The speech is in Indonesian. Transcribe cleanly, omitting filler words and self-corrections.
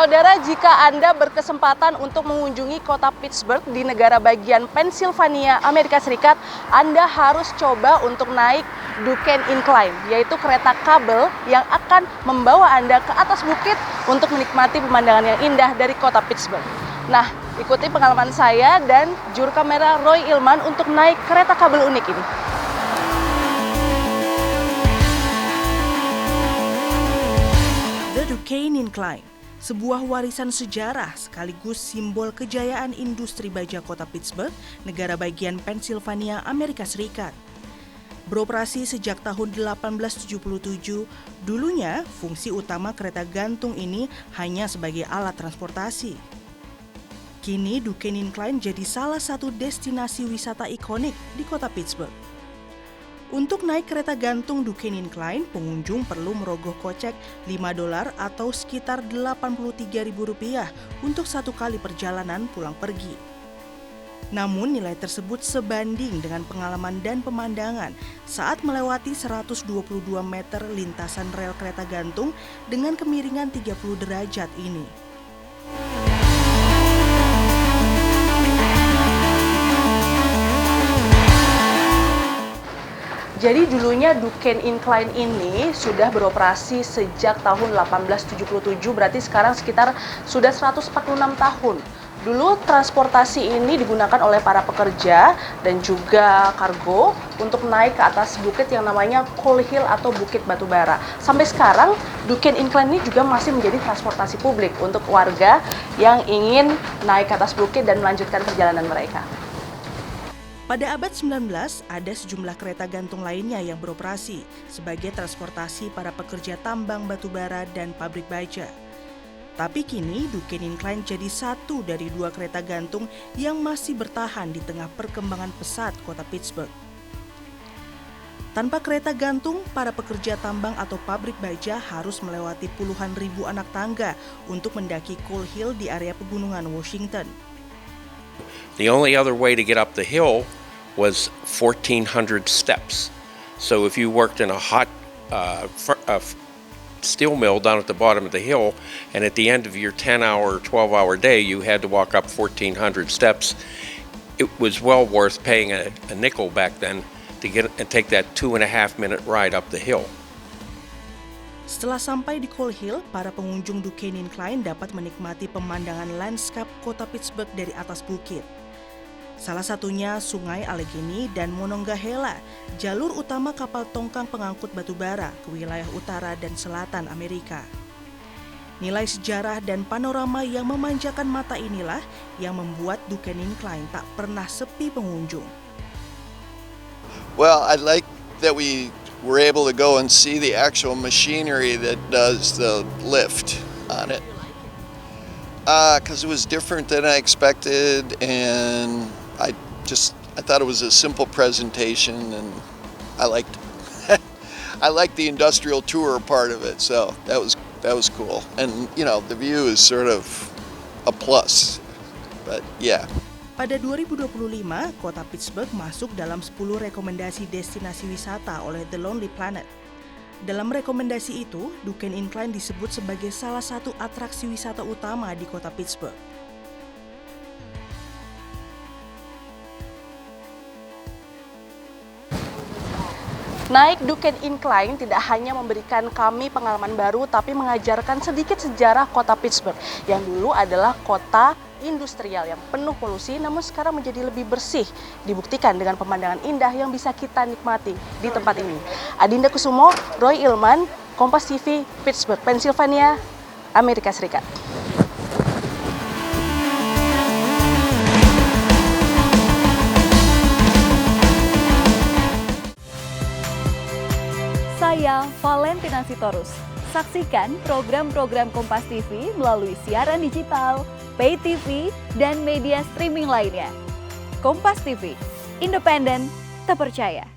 Saudara, jika Anda berkesempatan untuk mengunjungi kota Pittsburgh di negara bagian Pennsylvania, Amerika Serikat, Anda harus coba untuk naik Duquesne Incline, yaitu kereta kabel yang akan membawa Anda ke atas bukit untuk menikmati pemandangan yang indah dari kota Pittsburgh. Nah, ikuti pengalaman saya dan juru kamera Roy Ilman untuk naik kereta kabel unik ini. The Duquesne Incline, sebuah warisan sejarah sekaligus simbol kejayaan industri baja kota Pittsburgh, negara bagian Pennsylvania, Amerika Serikat. Beroperasi sejak tahun 1877, dulunya fungsi utama kereta gantung ini hanya sebagai alat transportasi. Kini Duquesne Incline jadi salah satu destinasi wisata ikonik di kota Pittsburgh. Untuk naik kereta gantung Duquesne Incline, pengunjung perlu merogoh kocek $5 atau sekitar Rp83.000 untuk satu kali perjalanan pulang pergi. Namun nilai tersebut sebanding dengan pengalaman dan pemandangan saat melewati 122 meter lintasan rel kereta gantung dengan kemiringan 30 derajat ini. Jadi dulunya Duquesne Incline ini sudah beroperasi sejak tahun 1877, berarti sekarang sekitar sudah 146 tahun. Dulu transportasi ini digunakan oleh para pekerja dan juga kargo untuk naik ke atas bukit yang namanya Coal Hill atau Bukit Batubara. Sampai sekarang Duquesne Incline ini juga masih menjadi transportasi publik untuk warga yang ingin naik ke atas bukit dan melanjutkan perjalanan mereka. Pada abad 19, ada sejumlah kereta gantung lainnya yang beroperasi sebagai transportasi para pekerja tambang batubara dan pabrik baja. Tapi kini Duquesne Incline jadi satu dari dua kereta gantung yang masih bertahan di tengah perkembangan pesat kota Pittsburgh. Tanpa kereta gantung, para pekerja tambang atau pabrik baja harus melewati puluhan ribu anak tangga untuk mendaki Coal Hill di area pegunungan Washington. The only other way to get up the hill was 1,400 steps. So if you worked in a hot steel mill down at the bottom of the hill, and at the end of your 10-hour, 12-hour day, you had to walk up 1,400 steps, it was well worth paying a nickel back then to get and take that 2.5-minute ride up the hill. Setelah sampai di Coal Hill, para pengunjung Duquesne Incline dapat menikmati pemandangan lanskap kota Pittsburgh dari atas bukit. Salah satunya Sungai Allegheny dan Monongahela, jalur utama kapal tongkang pengangkut batubara ke wilayah utara dan selatan Amerika. Nilai sejarah dan panorama yang memanjakan mata inilah yang membuat Duquesne Incline tak pernah sepi pengunjung. Well, I like that we were able to go and see the actual machinery that does the lift on it. Because it was different than I expected, and I thought it was a simple presentation, and I liked the industrial tour part of it, so that was cool. And you know, the view is sort of a plus, but yeah. Pada 2025, kota Pittsburgh masuk dalam 10 rekomendasi destinasi wisata oleh The Lonely Planet. Dalam rekomendasi itu, Duquesne Incline disebut sebagai salah satu atraksi wisata utama di kota Pittsburgh. Naik Duquesne Incline tidak hanya memberikan kami pengalaman baru, tapi mengajarkan sedikit sejarah kota Pittsburgh yang dulu adalah kota industrial yang penuh polusi, namun sekarang menjadi lebih bersih. Dibuktikan dengan pemandangan indah yang bisa kita nikmati di tempat ini. Adinda Kusumo, Roy Ilman, Kompas TV, Pittsburgh, Pennsylvania, Amerika Serikat. Saya Valentina Sitorus. Saksikan program-program Kompas TV melalui siaran digital, pay TV, dan media streaming lainnya. Kompas TV, independen, terpercaya.